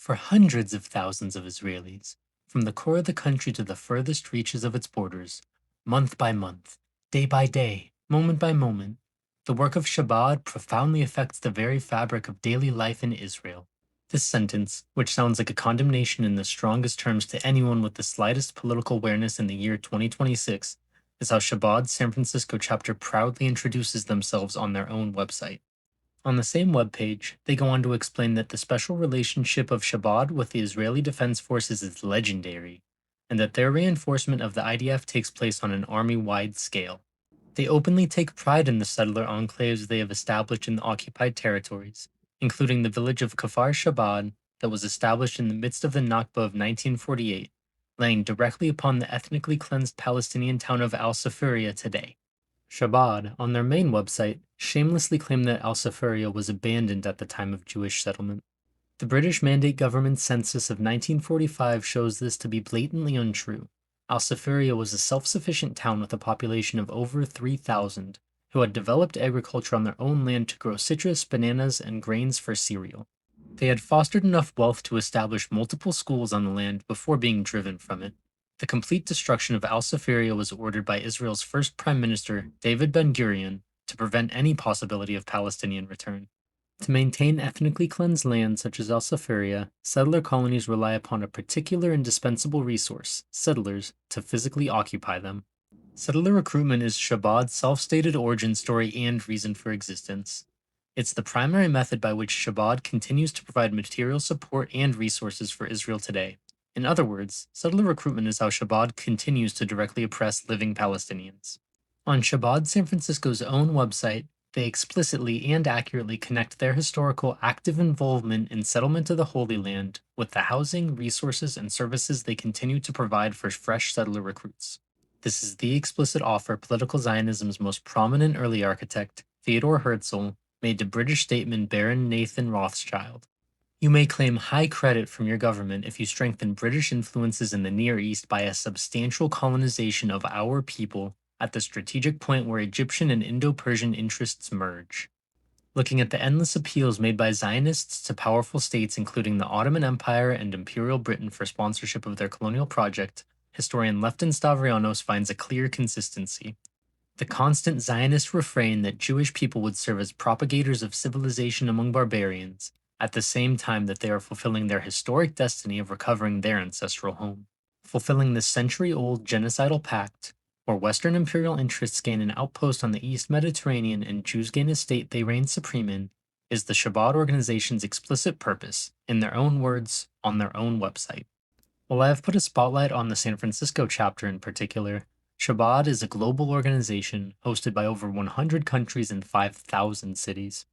For hundreds of thousands of Israelis, from the core of the country to the furthest reaches of its borders, month by month, day by day, moment by moment, the work of Chabad profoundly affects the very fabric of daily life in Israel. This sentence, which sounds like a condemnation in the strongest terms to anyone with the slightest political awareness in the year 2026, is how Chabad San Francisco chapter proudly introduces themselves on their own website. On the same webpage, they go on to explain that the special relationship of Chabad with the Israeli Defense Forces is legendary, and that their reinforcement of the IDF takes place on an army-wide scale. They openly take pride in the settler enclaves they have established in the occupied territories, including the village of Kfar Chabad that was established in the midst of the Nakba of 1948, laying directly upon the ethnically cleansed Palestinian town of Al-Safaria today. Chabad, on their main website, shamelessly claim that Al-Safaria was abandoned at the time of Jewish settlement. The British Mandate government census of 1945 shows this to be blatantly untrue. Al-Safaria was a self-sufficient town with a population of over 3,000, who had developed agriculture on their own land to grow citrus, bananas, and grains for cereal. They had fostered enough wealth to establish multiple schools on the land before being driven from it. The complete destruction of Al-Safaria was ordered by Israel's first Prime Minister, David Ben-Gurion, to prevent any possibility of Palestinian return. To maintain ethnically cleansed land such as Al-Safaria, settler colonies rely upon a particular indispensable resource, settlers, to physically occupy them. Settler recruitment is Chabad's self-stated origin story and reason for existence. It's the primary method by which Chabad continues to provide material support and resources for Israel today. In other words, settler recruitment is how Chabad continues to directly oppress living Palestinians. On Chabad San Francisco's own website, they explicitly and accurately connect their historical active involvement in settlement of the Holy Land with the housing, resources, and services they continue to provide for fresh settler recruits. This is the explicit offer political Zionism's most prominent early architect, Theodor Herzl, made to British statesman Baron Nathan Rothschild. You may claim high credit from your government if you strengthen British influences in the Near East by a substantial colonization of our people at the strategic point where Egyptian and Indo-Persian interests merge. Looking at the endless appeals made by Zionists to powerful states including the Ottoman Empire and Imperial Britain for sponsorship of their colonial project, historian Lefton Stavrianos finds a clear consistency. The constant Zionist refrain that Jewish people would serve as propagators of civilization among barbarians, at the same time that they are fulfilling their historic destiny of recovering their ancestral home. Fulfilling the century-old genocidal pact, where Western imperial interests gain an outpost on the East Mediterranean and Jews gain a state they reign supreme in, is the Chabad organization's explicit purpose, in their own words, on their own website. While I have put a spotlight on the San Francisco chapter in particular, Chabad is a global organization hosted by over 100 countries and 5,000 cities.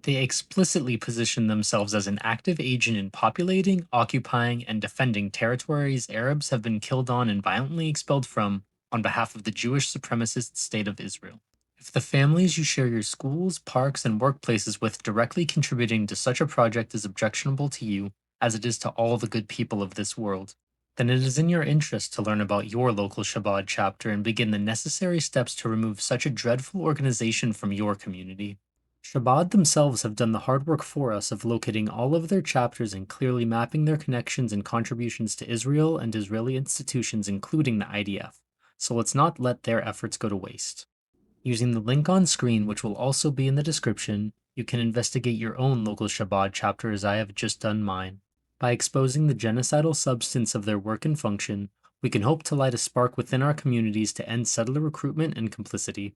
They explicitly position themselves as an active agent in populating, occupying, and defending territories Arabs have been killed on and violently expelled from on behalf of the Jewish supremacist state of Israel. If the families you share your schools, parks, and workplaces with directly contributing to such a project is objectionable to you, as it is to all the good people of this world, then it is in your interest to learn about your local Chabad chapter and begin the necessary steps to remove such a dreadful organization from your community. Chabad themselves have done the hard work for us of locating all of their chapters and clearly mapping their connections and contributions to Israel and Israeli institutions including the IDF, so let's not let their efforts go to waste. Using the link on screen, which will also be in the description, you can investigate your own local Chabad chapter as I have just done mine. By exposing the genocidal substance of their work and function, we can hope to light a spark within our communities to end settler recruitment and complicity.